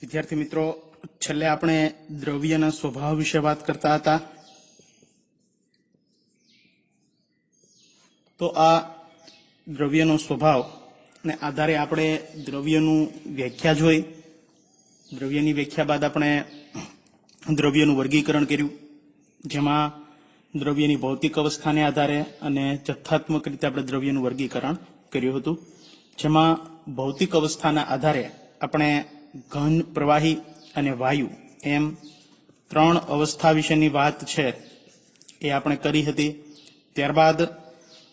विद्यार्थी मित्रों, छेल्ले आपणे द्रव्यना स्वभाव विषे बात करता हता। तो आ द्रव्यनो स्वभाव ने आधारे आपणे द्रव्यનું व्याख्या જોઈ। द्रव्यની व्याख्या बाद આપણે દ્રવ્યનું વર્ગીકરણ કર્યું, જેમાં દ્રવ્યની ભૌતિક અવસ્થાને આધારે અને જથ્થાત્મક રીતે આપણે દ્રવ્યનું વર્ગીકરણ કર્યું હતું, જેમાં ભૌતિક અવસ્થાના આધારે આપણે ઘન, પ્રવાહી અને વાયુ એમ ત્રણ અવસ્થા વિશેની વાત છે એ આપણે કરી હતી। ત્યારબાદ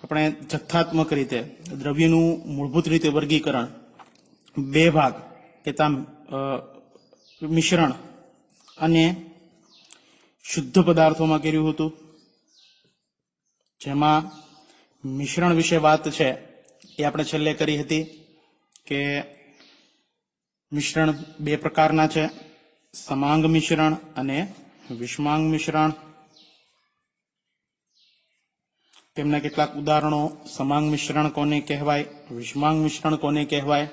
આપણે જથ્થાત્મક રીતે દ્રવ્યનું મૂળભૂત રીતે વર્ગીકરણ બે ભાગ કહેતા મિશ્રણ અને શુદ્ધ પદાર્થોમાં કર્યું હતું, જેમાં મિશ્રણ વિશે વાત છે એ આપણે છેલ્લે કરી હતી કે મિશ્રણ બે પ્રકારના છે, સમાંગ મિશ્રણ અને વિષમાંગ મિશ્રણ। તેમના કેટલાક ઉદાહરણો, સમાંગ મિશ્રણ કોને કહેવાય, વિષમાંગ મિશ્રણ કોને કહેવાય,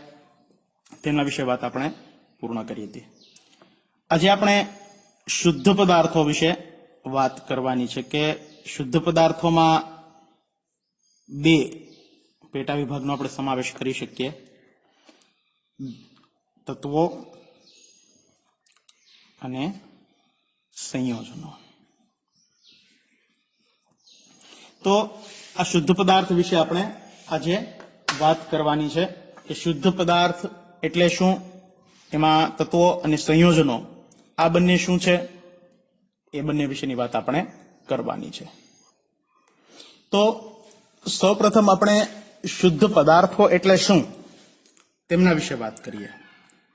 તેના વિશે વાત આપણે પૂર્ણ કરી હતી। આજે આપણે શુદ્ધ પદાર્થો વિશે વાત કરવાની છે કે શુદ્ધ પદાર્થોમાં બે પેટા વિભાગનો આપણે સમાવેશ કરી શકીએ, તત્વો અને સંયોજનો। તો આ શુદ્ધ પદાર્થ વિશે આપણે આજે વાત કરવાની છે કે શુદ્ધ પદાર્થ એટલે શું, એમાં તત્વો અને સંયોજનો આ બંને શું છે, એ બંને વિશેની વાત આપણે કરવાની છે। તો સૌપ્રથમ આપણે શુદ્ધ પદાર્થો એટલે શું તેમના વિશે વાત કરીએ।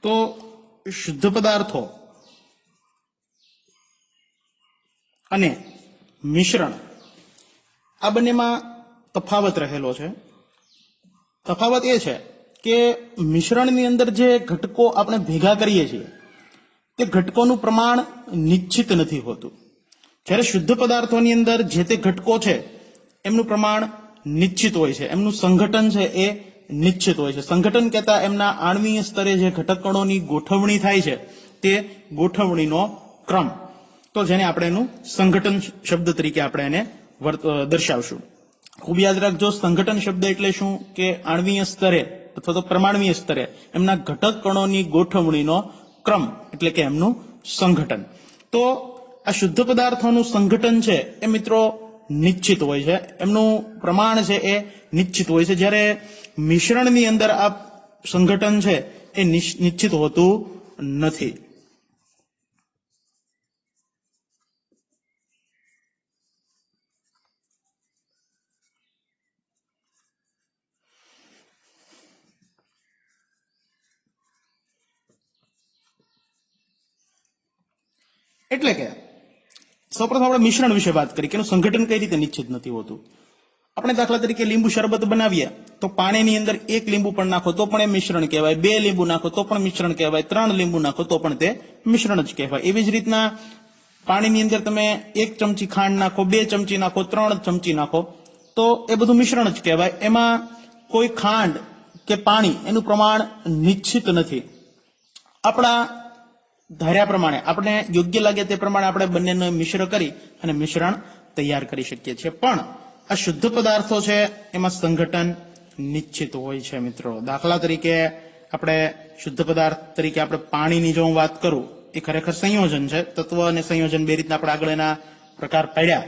તો શુદ્ધ પદાર્થો અને મિશ્રણ આ બંનેમાં તફાવત રહેલો છે। તફાવત એ છે કે મિશ્રણની અંદર જે ઘટકો આપણે ભેગા કરીએ છીએ તે ઘટકોનું પ્રમાણ નિશ્ચિત નથી હોતું, જ્યારે શુદ્ધ પદાર્થોની અંદર જે તે ઘટકો છે એમનું પ્રમાણ નિશ્ચિત હોય છે, એમનું સંઘટન છે એ નિશ્ચિત હોય છે। સંઘટન કહેતા એમના આણ્વીય સ્તરે જે ઘટક કણોની ગોઠવણી થાય છે તે ગોઠવણીનો ક્રમ, તો જેને આપણે એનું સંઘટન શબ્દ તરીકે આપણે એને દર્શાવશું। ખૂબ યાદ રાખજો, સંઘટન શબ્દ એટલે શું કે આણ્વીય સ્તરે અથવા તો પરમાણ્વીય સ્તરે એમના ઘટક કણોની ગોઠવણીનો ક્રમ એટલે કે એમનું સંઘટન। તો આ શુદ્ધ પદાર્થોનું સંઘટન છે એ મિત્રો નિશ્ચિત હોય છે, એમનું પ્રમાણ છે એ નિશ્ચિત હોય છે, જ્યારે મિશ્રણની અંદર આ સંઘટન છે એ નિશ્ચિત હોતું નથી। એટલે કે સૌપ્રથમ આપણે મિશ્રણ વિશે વાત કરી કે એનું સંઘટન કઈ રીતે નિશ્ચિત નથી હોતું। આપણે દાખલા તરીકે લીંબુ શરબત બનાવીએ તો પાણીની અંદર એક લીંબુ પણ નાખો તો પણ એ મિશ્રણ કહેવાય, બે લીંબુ નાખો તો પણ મિશ્રણ કહેવાય, ત્રણ લીંબુ નાખો તો પણ તે મિશ્રણ જ કહેવાય। એવી જ રીતના પાણીની અંદર તમે એક ચમચી ખાંડ નાખો, બે ચમચી નાખો, ત્રણ ચમચી નાખો તો એ બધું મિશ્રણ જ કહેવાય। એમાં કોઈ ખાંડ કે પાણી એનું પ્રમાણ નિશ્ચિત નથી। આપણા ધાર્યા પ્રમાણે આપણે યોગ્ય લાગે તે પ્રમાણે આપણે બંનેને મિશ્ર કરી અને મિશ્રણ તૈયાર કરી શકીએ છીએ, પણ આ શુદ્ધ પદાર્થો છે એમાં સંઘટન નિશ્ચિત હોય છે મિત્રો। દાખલા તરીકે આપણે શુદ્ધ પદાર્થ તરીકે આપણે પાણીની જો હું વાત કરું, એ ખરેખર સંયોજન છે, તત્વ અને સંયોજન બે રીતના આપણે આગળ એના પ્રકાર પડ્યા।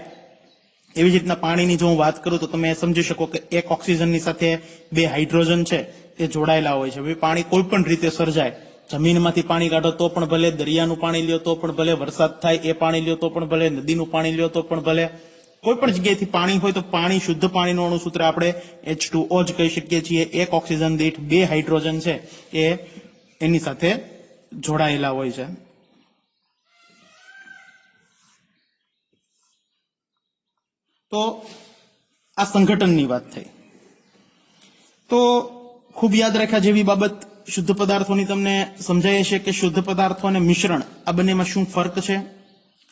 એવી જ રીતના પાણીની જો હું વાત કરું તો તમે સમજી શકો કે એક ઓક્સિજનની સાથે બે હાઇડ્રોજન છે એ જોડાયેલા હોય છે। પાણી કોઈ પણ રીતે સર્જાય, જમીનમાંથી પાણી કાઢો તો પણ ભલે, દરિયાનું પાણી લ્યો તો પણ ભલે, વરસાદ થાય એ પાણી લ્યો તો પણ ભલે, નદીનું પાણી લ્યો તો પણ ભલે, કોઈ પણ જગ્યાએથી પાણી હોય તો પાણી, શુદ્ધ પાણીનું અણુસૂત્ર આપણે H2O જ કહી શકીએ છીએ। એક ઓક્સિજન દીઠ બે હાઇડ્રોજન છે એ એની સાથે જોડાયેલા હોય છે। તો આ સંઘટનની વાત થઈ। તો ખૂબ યાદ રાખ્યા જેવી બાબત શુદ્ધ પદાર્થોની તમને સમજાય છે કે શુદ્ધ પદાર્થો અને મિશ્રણ આ બંનેમાં શું ફરક છે।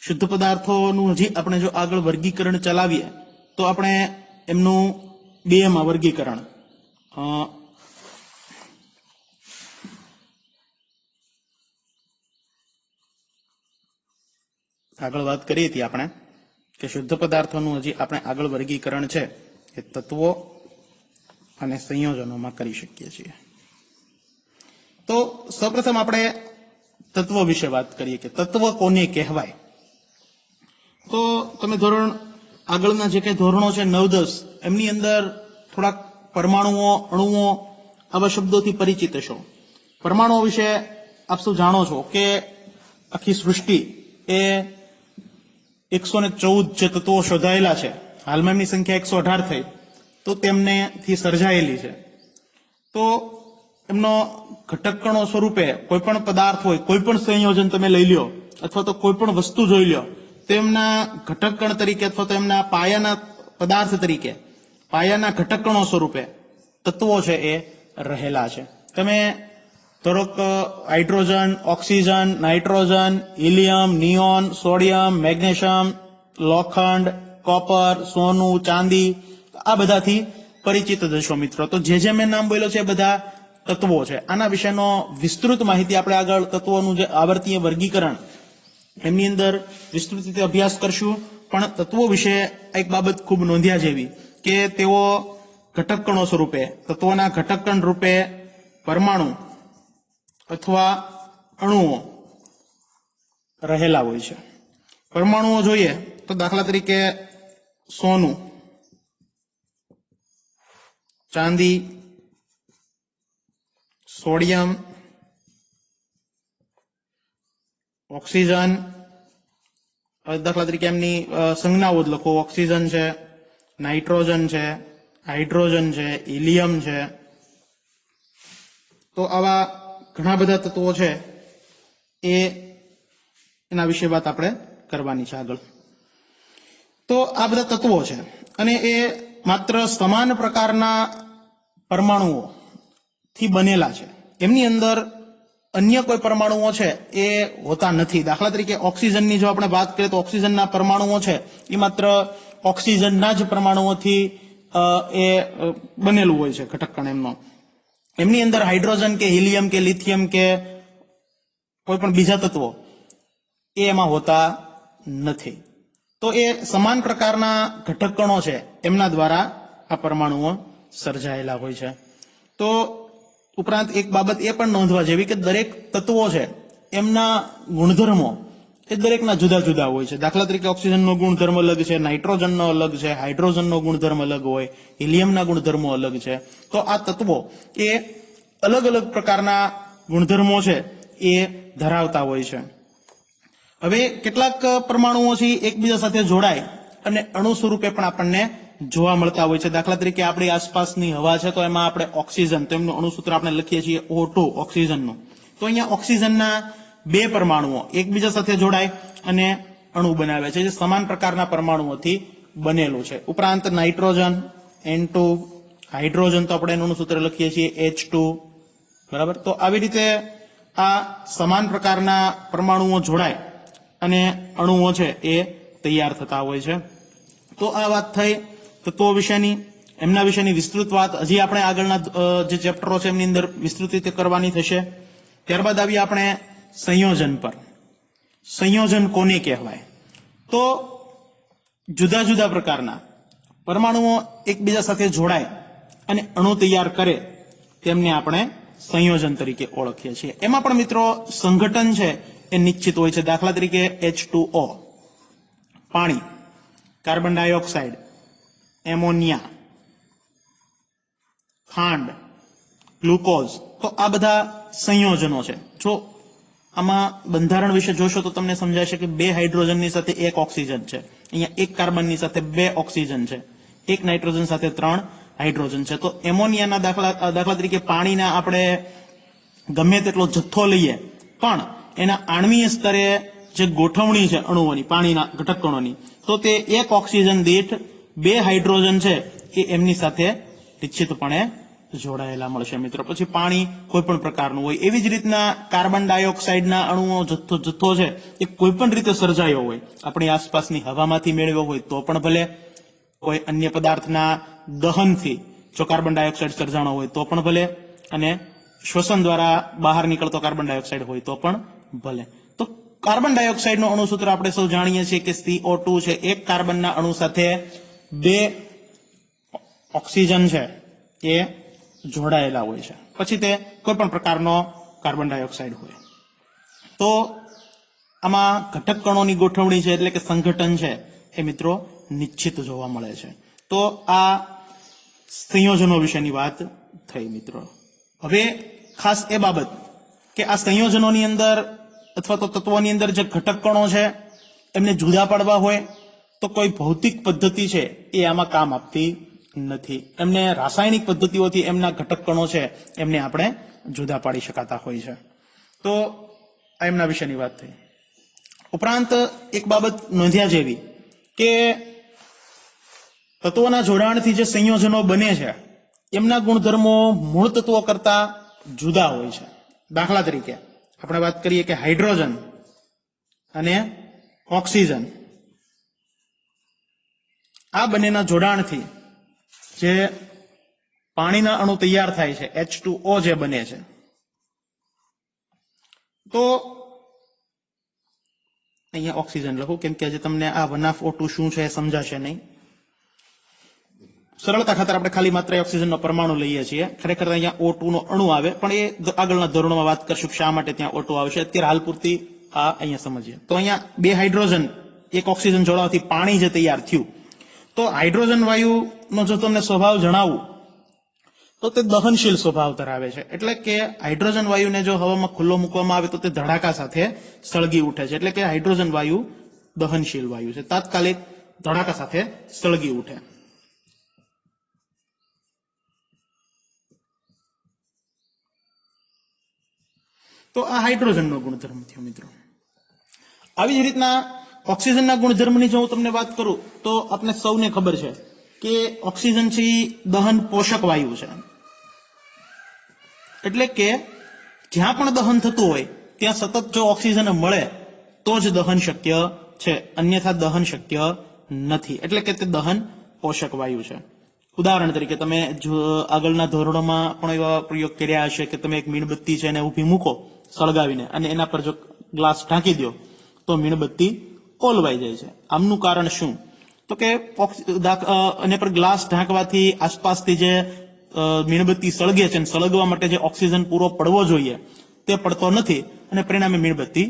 શુદ્ધ પદાર્થોનું હજી આપણે જો આગળ વર્ગીકરણ ચલાવીએ તો આપણે એમનું બે માં વર્ગીકરણ આગળ વાત કરી હતી આપણે કે શુદ્ધ પદાર્થોનું હજી આપણે આગળ વર્ગીકરણ છે એ તત્વો અને સંયોજનોમાં કરી શકીએ છીએ. તો સૌપ્રથમ આપણે તત્વો વિશે વાત કરીએ કે તત્વ કોને કહેવાય. તો તમે ધોરણ આગળના જે કઈ ધોરણો છે 9-10 એમની અંદર થોડાક પરમાણુઓ, અણુઓ આવા શબ્દોથી પરિચિત હશો. પરમાણુઓ વિશે આપ સૌ જાણો છો કે આખી સૃષ્ટિ એ 114 જે તત્વો શોધાયેલા છે, હાલમાં એમની સંખ્યા 118 થઈ, તો તેમનેથી સર્જાયેલી છે. તો એમનો ઘટક કણો સ્વરૂપે કોઈ પણ પદાર્થ હોય, કોઈ પણ સંયોજન તમે લઈ લ્યો અથવા તો કોઈ પણ વસ્તુ જોઈ લ્યો, તેમના ઘટક કણ તરીકે અથવા તો એમના પાયાના પદાર્થ તરીકે, પાયાના ઘટક કણો સ્વરૂપે તત્વો છે એ રહેલા છે. તમે ધારો કે hydrogen, oxygen, nitrogen, helium, neon, sodium, magnesium, લોખંડ, કોપર, સોનું, ચાંદી, આ બધાથી પરિચિત હશો મિત્રો. તો જે મેં નામ બોલ્યો છે એ બધા તત્વો છે. આના વિશેનો વિસ્તૃત માહિતી આપણે આગળ તત્વોનું જે આવર્તીય વર્ગીકરણ એમની અંદર વિસ્તૃત રીતે અભ્યાસ કરશું. પણ તત્વો વિશે એક બાબત ખૂબ નોંધ્યા જેવી કે તેઓ ઘટક કણો સ્વરૂપે, તત્વોના ઘટક કણ રૂપે પરમાણુ અથવા અણુઓ રહેલા હોય છે. પરમાણુઓ જોઈએ તો દાખલા તરીકે સોનું, ચાંદી, સોડિયમ, ઓક્સિજન, દાખલા તરીકે એમની સંજ્ઞાઓ જ લખો. ઓક્સિજન છે, નાઇટ્રોજન છે, હાઇડ્રોજન છે, હિલિયમ છે. તો આવા ઘણા બધા તત્વો છે એ એના વિશે વાત આપણે કરવાની છે આગળ. તો આ બધા તત્વો છે અને એ માત્ર સમાન પ્રકારના પરમાણુઓ થી બનેલા છે. એમની અંદર અન્ય કોઈ પરમાણુઓ છે એ હોતા નથી. દાખલા તરીકે ઓક્સિજનની જો આપણે વાત કરીએ તો ઓક્સિજનના પરમાણુઓ છે એ માત્ર ઓક્સિજનના જ પરમાણુઓથી એ બનેલું હોય છે ઘટક કણ એમનો. એમની અંદર હાઇડ્રોજન કે હિલિયમ કે લિથિયમ કે કોઈ પણ બીજા તત્વો એ એમાં હોતા નથી. તો એ સમાન પ્રકારના ઘટક કણો છે એમના દ્વારા આ પરમાણુઓ સર્જાયેલા હોય છે. તો ઉપરાંત એક બાબત એ પણ નોંધવા જેવી કે દરેક તત્વો છે એમના ગુણધર્મો એ દરેકના જુદા જુદા હોય છે. દાખલા તરીકે ઓક્સિજનનો ગુણધર્મ અલગ છે, નાઇટ્રોજનનો અલગ છે, હાઇડ્રોજનનો ગુણધર્મ અલગ હોય, હિલિયમના ગુણધર્મો અલગ છે. તો આ તત્વો એ અલગ અલગ પ્રકારના ગુણધર્મો છે એ ધરાવતા હોય છે. હવે કેટલાક પરમાણુઓ છે એકબીજા સાથે જોડાય અને અણુ સ્વરૂપે પણ આપણને જોવા મળતા હોય છે. દાખલા તરીકે આપણી આસપાસની હવા છે તો એમાં આપણે ઓક્સિજન, તો એમનું અણુસૂત્ર આપણે લખીએ છીએ O2 ઓક્સિજનનું. તો અહીંયા ઓક્સિજનના બે પરમાણુઓ એકબીજા સાથે જોડાય અને અણુ બનાવે છે જે સમાન પ્રકારના પરમાણુઓથી બનેલું છે. ઉપરાંત નાઇટ્રોજન N2, હાઇડ્રોજન તો આપણે એનું અણુસૂત્ર લખીએ છીએ H2, બરાબર. તો આવી રીતે આ સમાન પ્રકારના પરમાણુઓ જોડાય અને અણુઓ છે એ તૈયાર થતા હોય છે. તો આ વાત થઈ તત્વો વિશેની, એમના વિશેની વિસ્તૃત વાત. હજી આપણે આગળના જે ચેપ્ટરો છે એમની અંદર વિસ્તૃત રીતે કરવાની થશે. ત્યારબાદ આવીએ આપણે સંયોજન પર. સંયોજન કોને કહેવાય? તો જુદા જુદા પ્રકારના પરમાણુઓ એકબીજા સાથે જોડાય અને અણુ તૈયાર કરે તેમને આપણે સંયોજન તરીકે ઓળખીએ છીએ. એમાં પણ મિત્રો સંઘટન છે એ નિશ્ચિત હોય છે. દાખલા તરીકે H2O, પાણી, કાર્બન ડાયોક્સાઇડ, એમોનિયા, ખાંડ, ગ્લુકોઝ. તો આ બધા સંયોજનો છે. જો આમાં બંધારણ વિશે જોશો તો તમને સમજાશે કે 2 હાઇડ્રોજનની સાથે 1 ઓક્સિજન છે, અહીંયા 1 કાર્બનની સાથે 2 ઓક્સિજન છે, 1 નાઇટ્રોજન સાથે 3 હાઇડ્રોજન છે. તો એમોનિયાના દાખલા તરીકે પાણીના આપણે ગમે તેટલો જથ્થો લઈએ પણ એના આણ્વીય સ્તરે જે ગોઠવણી છે અણુઓની, પાણીના ઘટક કણોની, તો તે 1 ઓક્સિજન દીઠ 2 હાઇડ્રોજન છે એ એમની સાથે નિશ્ચિતપણે જોડાયેલા મળશે મિત્રો. પછી પાણી કોઈ પણ પ્રકારનું હોય. એવી જ રીતના કાર્બન ડાયોક્સાઇડના અણુઓ જથ્થો છે એ કોઈ પણ રીતે સર્જાયો હોય, આપણી આસપાસની હવામાંથી મેળવ્યો હોય તો પણ ભલે, કોઈ અન્ય પદાર્થના દહનથી જો કાર્બન ડાયોક્સાઇડ સર્જાણો હોય તો પણ ભલે, અને શ્વસન દ્વારા બહાર નીકળતો કાર્બન ડાયોક્સાઇડ હોય તો પણ ભલે. તો કાર્બન ડાયોક્સાઇડનું અણુસૂત્ર આપણે સૌ જાણીએ છીએ કે CO2 છે. એક કાર્બનના અણુ સાથે 2 ઓક્સિજન છે એ જોડાયેલા હોય છે. પછી તે કોઈ પણ પ્રકારનો કાર્બન ડાયોક્સાઇડ હોય. તો આમાં ઘટક કણોની ગોઠવણી છે એટલે કે સંઘટન છે એ મિત્રો નિશ્ચિત જોવા મળે છે. તો આ સંયોજનો વિશેની વાત થઈ મિત્રો. હવે ખાસ એ બાબત કે આ સંયોજનોની અંદર અથવા તો તત્વોની અંદર જે ઘટક કણો છે એમને જુદા પાડવા હોય તો કોઈ ભૌતિક પદ્ધતિ છે એ આમાં કામ આપતી નથી. એમને રાસાયણિક પદ્ધતિઓથી એમના ઘટક કણો છે એમને આપણે જુદા પાડી શકાતા હોય છે. તો આ એમના વિશેની વાત થઈ. ઉપરાંત એક બાબત નોંધ્યા જેવી કે તત્વોના જોડાણથી જે સંયોજનો બને છે એમના ગુણધર્મો મૂળ તત્વો કરતા જુદા હોય છે. દાખલા તરીકે આપણે વાત કરીએ કે હાઇડ્રોજન અને ઓક્સિજન આ બંનેના જોડાણથી જે પાણીના અણુ તૈયાર થાય છે H2O જે બને છે. તો અહીંયા ઓક્સિજન લખું કેમ કે આજે તમને આ 1O2 શું છે એ સમજાશે નહીં. સરળતા ખાતર આપણે ખાલી માત્ર ઓક્સિજનનો પરમાણુ લઈએ છીએ. ખરેખર અહીંયા O2 નો અણુ આવે પણ એ આગળના ધોરણોમાં વાત કરશું શા માટે ત્યાં O2 આવશે. અત્યારે હાલ પૂરતી આ અહીંયા સમજીએ. તો અહીંયા 2 હાઇડ્રોજન 1 ઓક્સિજન જોડાવાથી પાણી જે તૈયાર થયું. તો હાઇડ્રોજન વાયુનો જો તમને સ્વભાવ જણાવું તો તે દહનશીલ સ્વભાવ ધરાવે છે. એટલે કે હાઇડ્રોજન વાયુને જો હવામાં ખુલ્લો મૂકવામાં આવે તો તે ધડાકા સાથે સળગી ઉઠે છે. એટલે કે હાઇડ્રોજન વાયુ દહનશીલ વાયુ છે. તાત્કાલિક ધડાકા સાથે સળગી ઉઠે. તો આ હાઇડ્રોજનનો ગુણધર્મ થયો મિત્રો. આવી જ રીતના ઓક્સિજનના ગુણધર્મની જો હું તમને વાત કરું તો આપણે સૌને ખબર છે કે ઓક્સિજન છે દહન પોષક વાયુ છે. એટલે કે જ્યાં પણ દહન થતું હોય ત્યાં સતત જો ઓક્સિજન મળે તો જ દહન શક્ય છે, અન્યથા દહન શક્ય નથી. એટલે કે તે દહન પોષક વાયુ છે. ઉદાહરણ તરીકે તમે જો આગળના ધોરણોમાં પણ એવા પ્રયોગ કર્યા હશે કે તમે એક મીણબત્તી છે એને ઊભી મૂકો સળગાવીને અને એના પર જો ગ્લાસ ઢાંકી દો તો મીણબત્તી ઓલવાઈ જાય છે. આમનું કારણ શું? તો કે એના પર ગ્લાસ ઢાંકવાથી આસપાસથી જે મીણબત્તી સળગે છે અને સળગવા માટે જે ઓક્સિજન પૂરો પડવો જોઈએ તે પડતો નથી અને પરિણામે મીણબત્તી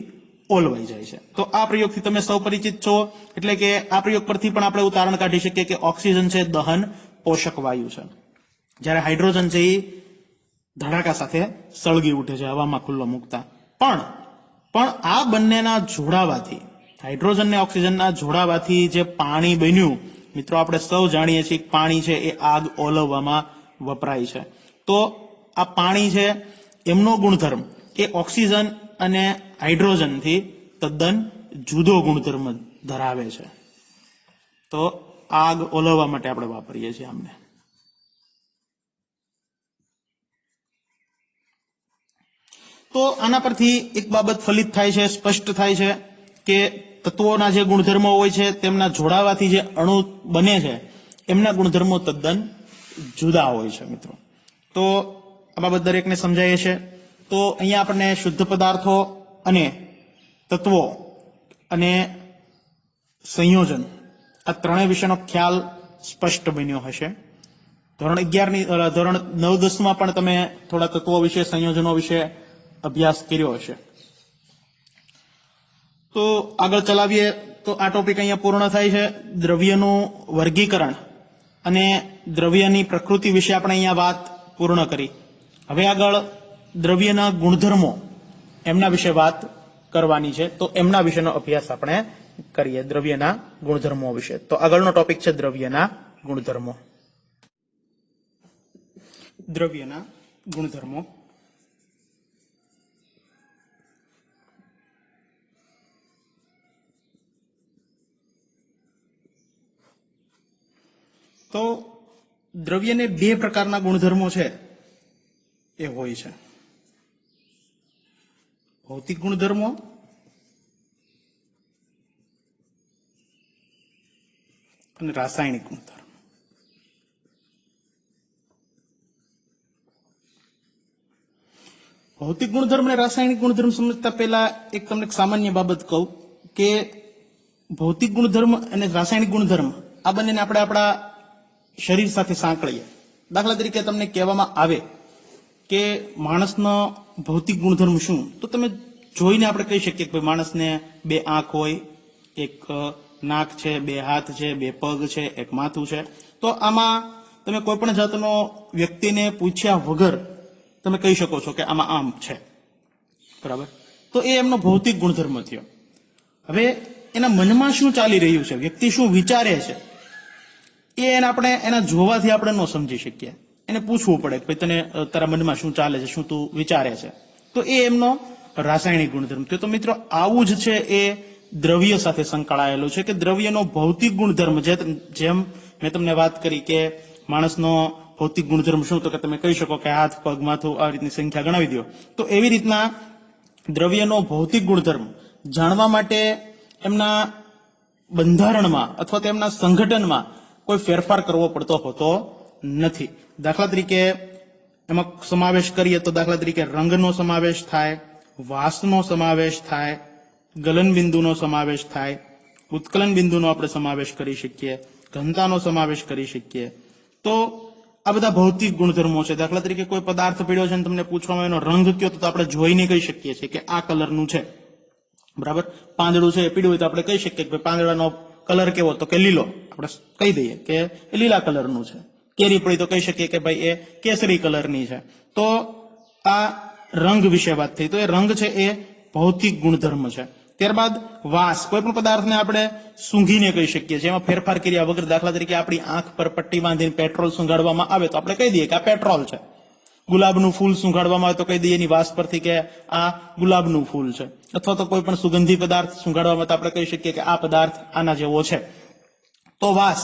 ઓલવાઈ જાય છે. તો આ પ્રયોગથી તમે સૌ પરિચિત છો. એટલે કે આ પ્રયોગ પરથી પણ આપણે ઉદાહરણ કાઢી શકીએ કે ઓક્સિજન છે દહન પોષક વાયુ છે, જ્યારે હાઇડ્રોજન છે એ ધડાકા સાથે સળગી ઉઠે છે હવામાં ખુલ્લો મૂકતા. પણ આ બંનેના જોડાવાથી હાઇડ્રોજન અને ઓક્સિજનના જોડાવાથી જે પાણી બન્યું મિત્રો, આપણે સૌ જાણીએ છીએ પાણી છે એ આગ ઓલવવામાં વપરાય છે. તો આ પાણી છે એમનો ગુણધર્મ એ ઓક્સિજન અને હાઇડ્રોજનથી તદ્દન જુદો ગુણધર્મ ધરાવે છે. તો આગ ઓલવવા માટે આપણે વાપરીએ છીએ આમને. તો આના પરથી એક બાબત ફલિત થાય છે, સ્પષ્ટ થાય છે કે તત્વોના જે ગુણધર્મો હોય છે તેમના જોડાવાથી જે અણુ બને છે એમના ગુણધર્મો તદ્દન જુદા હોય છે મિત્રો. તો આ બાબત દરેકને સમજાય છે. તો અહીંયા આપણને શુદ્ધ પદાર્થો અને તત્વો અને સંયોજન આ ત્રણેય વિશેનો ખ્યાલ સ્પષ્ટ બન્યો હશે. ધોરણ 9-10 પણ તમે થોડા તત્વો વિશે, સંયોજનો વિશે અભ્યાસ કર્યો હશે. તો આગળ ચલાવીએ તો આ ટોપિક અહીંયા પૂર્ણ થાય છે. દ્રવ્યનું વર્ગીકરણ અને દ્રવ્યની પ્રકૃતિ વિશે આપણે અહીંયા વાત પૂર્ણ કરી. હવે આગળ દ્રવ્યના ગુણધર્મો એમના વિશે વાત કરવાની છે. તો એમના વિશેનો અભ્યાસ આપણે કરીએ, દ્રવ્યના ગુણધર્મો વિશે. તો આગળનો ટોપિક છે દ્રવ્યના ગુણધર્મો. દ્રવ્યના ગુણધર્મો. તો દ્રવ્યને 2 પ્રકારના ગુણધર્મો છે એ હોય છે. ભૌતિક ગુણધર્મો અને રાસાયણિક ગુણધર્મો. ભૌતિક ગુણધર્મ અને રાસાયણિક ગુણધર્મ સમજતા પહેલા એક તમને સામાન્ય બાબત કહું કે ભૌતિક ગુણધર્મ અને રાસાયણિક ગુણધર્મ આ બંનેને આપણે આપણા શરીર સાથે સાંકળીએ. દાખલા તરીકે તમને કહેવામાં આવે કે માણસનો ભૌતિક ગુણધર્મ શું, તો તમે જોઈને આપણે કહી શકીએ કે ભાઈ માણસને 2 આંખ હોય, એક નાક છે, 2 હાથ છે, 2 પગ છે, એક માથું છે. તો આમાં તમે કોઈ પણ જાતનો વ્યક્તિને પૂછ્યા વગર તમે કહી શકો છો કે આમાં આમ છે, બરાબર. તો એ એમનો ભૌતિક ગુણધર્મ થયો. હવે એના મનમાં શું ચાલી રહ્યું છે, વ્યક્તિ શું વિચારે છે, એ આપણે એના જોવાથી આપણે ન સમજી શકીએ. એને પૂછવું પડે કે ભાઈ તને તારા મનમાં શું ચાલે છે, શું તું વિચારે છે. તો એ એમનો રાસાયણિક ગુણધર્મ થયો. તો મિત્રો આવું જ છે એ દ્રવ્ય સાથે સંકળાયેલું છે કે દ્રવ્યનો ભૌતિક ગુણધર્મ, જેમ મેં તમને વાત કરી કે માણસનો ભૌતિક ગુણધર્મ શું, તો કે તમે કહી શકો કે હાથ, પગ, માથું, આ રીતની સંખ્યા ગણાવી દો. તો એવી રીતના દ્રવ્યનો ભૌતિક ગુણધર્મ જાણવા માટે એમના બંધારણમાં અથવા તો એમના સંગઠનમાં કોઈ ફેરફાર કરવો પડતો હોતો નથી. દાખલા તરીકે એમાં સમાવેશ કરીએ તો દાખલા તરીકે રંગનો સમાવેશ થાય, વાસનો સમાવેશ થાય, ગલન બિંદુનો સમાવેશ થાય, ઉત્કલન બિંદુનો આપણે સમાવેશ કરી શકીએ, ઘનતાનો સમાવેશ કરી શકીએ. તો આ બધા ભૌતિક ગુણધર્મો છે. દાખલા તરીકે કોઈ પદાર્થ પીળ્યો છે અને તમને પૂછવામાં એનો રંગ કયો, તો આપણે જોઈને કહી શકીએ છીએ કે આ કલરનું છે, બરાબર. પાંદડું છે એ પીળું હોય તો આપણે કહી શકીએ કે પાંદડાનો કલર કેવો, તો કે લીલો, આપણે કહી દઈએ કે એ લીલા કલરનું છે. કેરી પડી તો કહી શકીએ કે ભાઈ એ કેસરી કલરની છે. તો આ રંગ વિશે વાત થઈ. તો એ રંગ છે એ ભૌતિક ગુણધર્મ છે. ત્યારબાદ વાસ, કોઈ પણ પદાર્થને આપણે સૂંઘીને કહી શકીએ છીએ, એમાં ફેરફાર કર્યા વગર. દાખલા તરીકે આપણી આંખ પર પટ્ટી બાંધીને પેટ્રોલ સૂંઘાડવામાં આવે તો આપણે કહી દઈએ કે આ પેટ્રોલ છે. ગુલાબનું ફૂલ સૂંઘાડવામાં આવે તો કહી દઈએ એની વાસ પરથી કે આ ગુલાબનું ફૂલ છે. અથવા તો કોઈ પણ સુગંધી પદાર્થ સૂંઘાડવામાં તો આપણે કહી શકીએ કે આ પદાર્થ આના જેવો છે. તો વાસ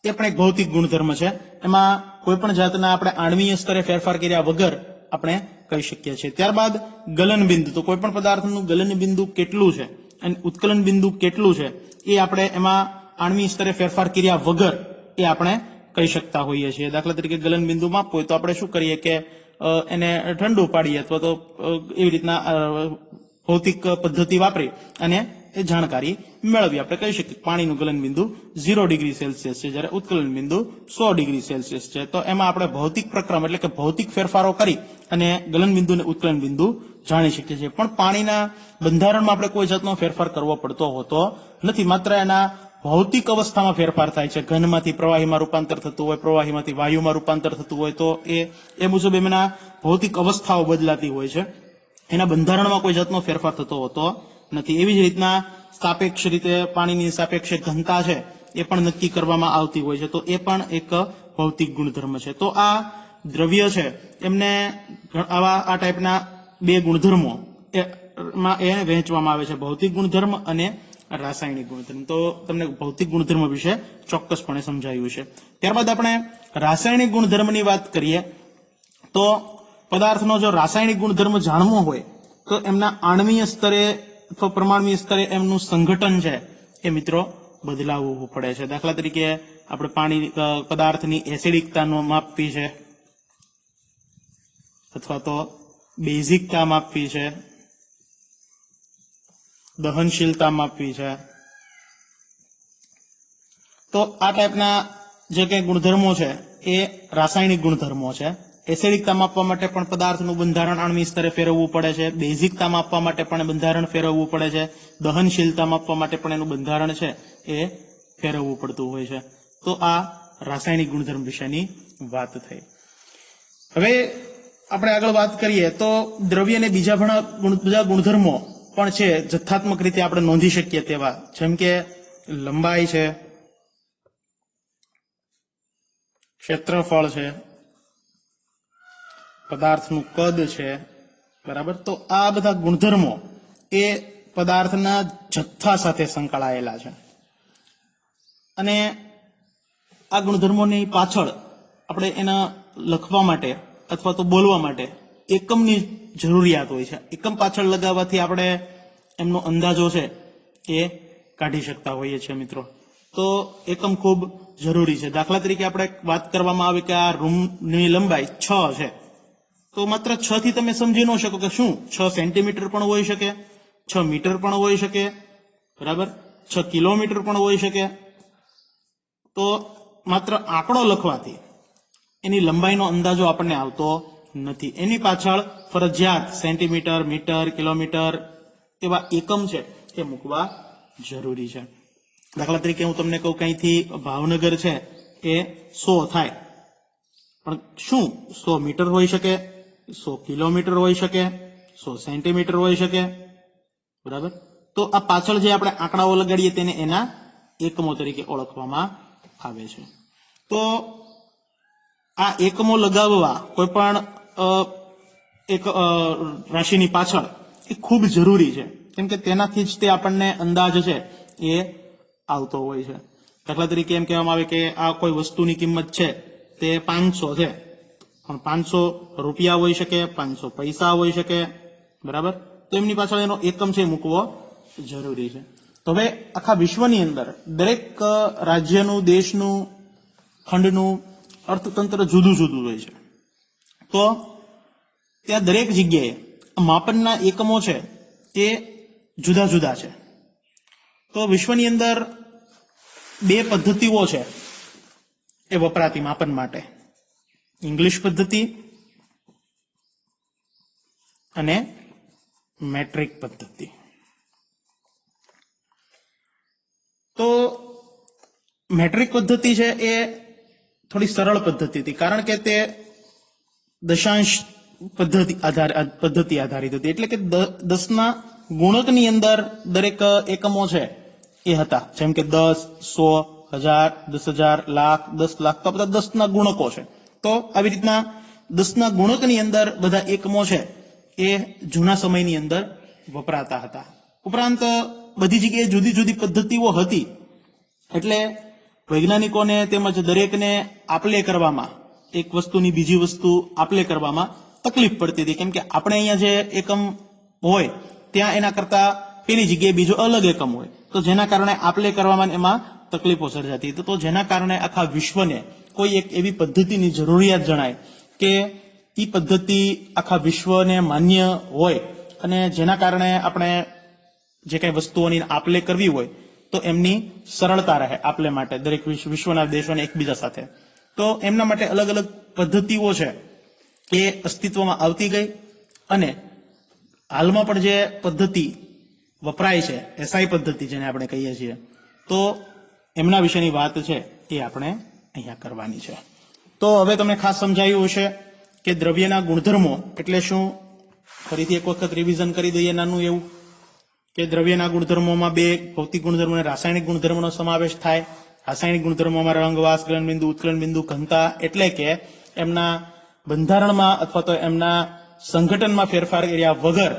એ પણ એક ભૌતિક ગુણધર્મ છે. એમાં કોઈ પણ જાતના આપણે આણ્વીય સ્તરે ફેરફાર કર્યા વગર આપણે કહી શકીએ છીએ. ત્યારબાદ ગલન બિંદુ, તો કોઈ પણ પદાર્થનું ગલન બિંદુ કેટલું છે અને ઉત્કલન બિંદુ કેટલું છે એ આપણે એમાં આણ્વીય સ્તરે ફેરફાર કર્યા વગર એ આપણે કહી શકતા હોઈએ છીએ. દાખલા તરીકે ગલન બિંદુ માપવું હોય તો આપણે શું કરીએ કે એને ઠંડુ પાડીએ અથવા તો એવી રીતના ભૌતિક પદ્ધતિ વાપરી અને એ જાણકારી મેળવી. આપણે કહી શકીએ પાણીનું ગલન બિંદુ 0 ડિગ્રી સેલ્સિયસ છે, જ્યારે ઉત્કલન બિંદુ 100 ડિગ્રી સેલ્સિયસ છે. તો એમાં આપણે ભૌતિક પ્રક્રમ એટલે કે ભૌતિક ફેરફારો કરી અને ગલન બિંદુ અને ઉત્કલન બિંદુ જાણી શકીએ છીએ. પણ પાણીના બંધારણમાં આપણે કોઈ જાતનો ફેરફાર કરવો પડતો હોતો નથી. માત્ર એના ભૌતિક અવસ્થામાં ફેરફાર થાય છે. ઘનમાંથી પ્રવાહીમાં રૂપાંતર થતું હોય, પ્રવાહીમાંથી વાયુમાં રૂપાંતર થતું હોય, તો એ મુજબ એમના ભૌતિક અવસ્થાઓ બદલાતી હોય છે. એના બંધારણમાં કોઈ જાતનો ફેરફાર થતો હોતો નથી. એવી જ રીતના સાપેક્ષ રીતે પાણીની સાપેક્ષ ઘનતા છે એ પણ નક્કી કરવામાં આવતી હોય છે. તો એ પણ એક ભૌતિક ગુણધર્મ છે. તો આ દ્રવ્ય છે એમને આ ટાઈપના 2 ગુણધર્મો એ વહેંચવામાં આવે છે, ભૌતિક ગુણધર્મ અને રાસાયણિક ગુણધર્મ. તો તમને ભૌતિક ગુણધર્મ વિશે ચોક્કસપણે સમજાયું છે. ત્યારબાદ આપણે રાસાયણિક ગુણધર્મની વાત કરીએ તો પદાર્થનો જો રાસાયણિક ગુણધર્મ જાણવો હોય તો એમના આણ્વીય સ્તરે અથવા પરમાણ્વીય સ્તરે એમનું સંગઠન છે એ મિત્રો બદલાવવું પડે છે. દાખલા તરીકે આપણે પાણી પદાર્થની એસિડિકતાનો માપવી છે અથવા તો બેઝિકતા માપવી છે, દહનશીલતા માપવી છે. તો આ ટાઈપના જે કંઈ ગુણધર્મો છે એ રાસાયણિક ગુણધર્મો છે. એસિડિકતા માપવા માટે પણ પદાર્થનું બંધારણ આણ્વીય સ્તરે ફેરવવું પડે છે, બેઝિકતા માપવા માટે પણ બંધારણ ફેરવવું પડે છે, દહનશીલતા માપવા માટે પણ એનું બંધારણ છે એ ફેરવવું પડતું હોય છે. તો આ રાસાયણિક ગુણધર્મ વિશેની વાત થઈ. હવે આપણે આગળ વાત કરીએ તો દ્રવ્યને બીજા બધા ગુણધર્મો પણ છે જથ્થાત્મક રીતે આપણે નોંધી શકીએ તેવા, જેમ કે લંબાઈ છે, ક્ષેત્રફળ છે, પદાર્થનું કદ છે, બરાબર. તો આ બધા ગુણધર્મો એ પદાર્થના જથ્થા સાથે સંકળાયેલા છે અને આ ગુણધર્મોની પાછળ આપણે એના લખવા માટે અથવા તો બોલવા માટે એકમની જરૂરિયાત હોય છે. એકમ પાછળ લગાવવાથી આપણે એમનો અંદાજો છે એ કાઢી શકતા હોઈએ છીએ મિત્રો. તો એકમ ખૂબ જરૂરી છે. દાખલા તરીકે આપણે વાત કરવામાં આવે કે આ રૂમની લંબાઈ 6 છે, તો માત્ર 6 થી તમે સમજી ન શકો કે શું 6 સેન્ટીમીટર પણ હોઈ શકે, 6 મીટર પણ હોઈ શકે, બરાબર, 6 કિલોમીટર પણ હોઈ શકે. તો માત્ર આંકડો લખવાથી એની લંબાઈનો અંદાજો આપણને આવતો નથી. એની પાછળ ફરજિયાત સેન્ટીમીટર, મીટર, કિલોમીટર એવા એકમ છે એ મૂકવા જરૂરી છે. દાખલા તરીકે હું તમને કહું કંઈથી ભાવનગર છે એ 100 થાય, પણ શું 100 મીટર હોઈ શકે, 100 કિલોમીટર હોઈ શકે, 100 સેન્ટીમીટર હોઈ શકે, બરાબર. તો આ પાછળ જે આપણે આંકડાઓ લગાડીએ તેને એના એકમો તરીકે ઓળખવામાં આવે છે. તો આ એકમો લગાવવા કોઈ પણ એક રાશિની પાછળ એ ખૂબ જરૂરી છે, કેમ કે તેનાથી જ તે આપણને અંદાજ છે એ આવતો હોય છે. દાખલા તરીકે એમ કહેવામાં આવે કે આ કોઈ વસ્તુની કિંમત છે તે 500 છે, પણ 500 રૂપિયા હોઈ શકે, 500 પૈસા હોઈ શકે, બરાબર. તો એમની પાછળ એનો એકમ છે મૂકવો જરૂરી છે. તો હવે આખા વિશ્વની અંદર દરેક રાજ્યનું, દેશનું, ખંડનું અર્થતંત્ર જુદું જુદું હોય છે. તો ત્યાં દરેક જગ્યાએ માપનના એકમો છે એ જુદા જુદા છે. તો વિશ્વની અંદર 2 પદ્ધતિઓ છે એ વપરાતી માપન માટે, ઇંગ્લિશ પદ્ધતિ અને મેટ્રિક પદ્ધતિ. તો મેટ્રિક પદ્ધતિ છે એ થોડી સરળ પદ્ધતિ હતી, કારણ કે તે દશાંશ પદ્ધતિ આધારિત હતી. એટલે કે 10ના ગુણકની અંદર દરેક એકમો છે એ હતા, જેમ કે 10, 100, 1000, 10,000, લાખ, 10 લાખ, તો બધા 10ના ગુણકો છે. તો આવી રીતના 10ના ગુણકની અંદર બધા એકમો છે એ જૂના સમયની અંદર વપરાતા હતા. ઉપરાંત બધી જગ્યાએ જુદી જુદી પદ્ધતિઓ હતી, એટલે વૈજ્ઞાનિકોને તેમજ દરેકને આપલે કરવામાં, એક વસ્તુની બીજી વસ્તુ આપલે કરવામાં તકલીફ પડતી હતી, કેમ કે આપણે અહીંયા જે એકમ હોય ત્યાં એના કરતા પેલી જગ્યાએ બીજો અલગ એકમ હોય, તો જેના કારણે આપલે કરવામાં એમાં તકલીફો સર્જાતી. તો જેના કારણે આખા વિશ્વને કોઈ એક એવી પદ્ધતિની જરૂરિયાત જણાય કે એ પદ્ધતિ આખા વિશ્વને માન્ય હોય, અને જેના કારણે આપણે જે કઈ વસ્તુઓની આપલે કરવી હોય તો એમની સરળતા રહે આપલે માટે દરેક વિશ્વના દેશોને એકબીજા સાથે. તો એમના માટે અલગ અલગ પદ્ધતિઓ છે એ અસ્તિત્વમાં આવતી ગઈ, અને હાલમાં પણ જે પદ્ધતિ વપરાય છે, એસઆઈ પદ્ધતિ જેને આપણે કહીએ છીએ, તો એમના વિશેની વાત છે એ આપણે અહીંયા કરવાની છે. તો હવે તમને ખાસ સમજાયું હશે કે દ્રવ્યના ગુણધર્મો એટલે શું. ફરીથી એક વખત રિવિઝન કરી દઈએ નાનું એવું, કે દ્રવ્યના ગુણધર્મોમાં 2 ભૌતિક ગુણધર્મો અને રાસાયણિક ગુણધર્મોનો સમાવેશ થાય. રાસાયણિક ગુણધર્મોમાં રંગ, વાસ, ગલન બિંદુ, ઉત્કલન બિંદુ, ઘનતા, એટલે કે એમના બંધારણમાં અથવા તો એમના સંઘટનમાં ફેરફાર કર્યા વગર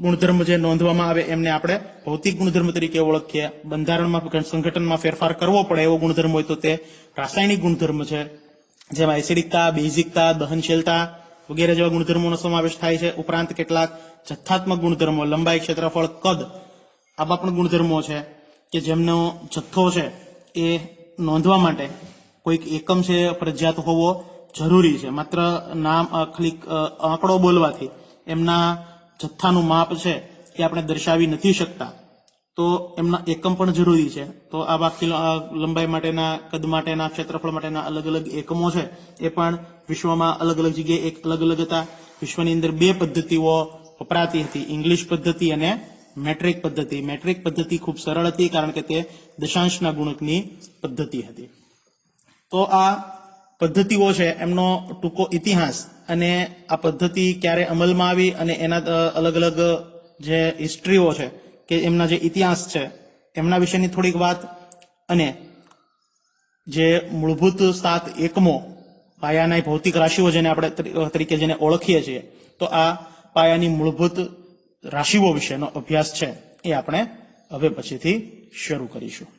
ગુણધર્મ જે નોંધવામાં આવે એમને આપણે ભૌતિક ગુણધર્મ તરીકે ઓળખીએ. બંધારણમાં, સંઘટનમાં ફેરફાર કરવો પડે એવો ગુણધર્મ હોય તો તે રાસાયણિક ગુણધર્મ છે, જેમાં એસિડિકતા, બેઝિકતા, દહનશીલતા વગેરે જેવા ગુણધર્મોનો સમાવેશ થાય છે. ઉપરાંત કેટલાક જથ્થાત્મક ગુણધર્મો, લંબાઈ, ક્ષેત્રફળ, કદ, આવા પણ ગુણધર્મો છે કે જેમનો જથ્થો છે એ નોંધવા માટે કોઈક એકમ છે ફરજિયાત હોવો જરૂરી છે. માત્ર નામ, ખાલી આંકડો બોલવાથી એમના જથ્થાનું માપ છે એ આપણે દર્શાવી નથી શકતા, તો એમના એકમ પણ જરૂરી છે. તો આવા લંબાઈ માટેના, કદ માટેના, ક્ષેત્રફળ માટેના અલગ અલગ એકમો છે એ પણ વિશ્વમાં અલગ અલગ જગ્યાએ એક અલગ અલગ હતા. વિશ્વની અંદર 2 પદ્ધતિઓ વપરાતી હતી, ઇંગ્લિશ પદ્ધતિ અને મેટ્રિક પદ્ધતિ. મેટ્રિક પદ્ધતિ ખૂબ સરળ હતી, કારણ કે તે દશાંશના ગુણકની પદ્ધતિ હતી. તો આ પદ્ધતિઓ છે એમનો ટૂંકો ઇતિહાસ, અને આ પદ્ધતિ ક્યારે અમલમાં આવી અને એના અલગ અલગ જે હિસ્ટ્રીઓ છે કે એમના જે ઇતિહાસ છે એમના વિશેની થોડીક વાત, અને જે મૂળભૂત 7 એકમો, પાયાના ભૌતિક રાશિઓ જેને આપણે તરીકે જેને ઓળખીએ છીએ, તો આ પાયાની મૂળભૂત રાશિઓ વિશેનો અભ્યાસ છે એ આપણે હવે પછીથી શરૂ કરીશું.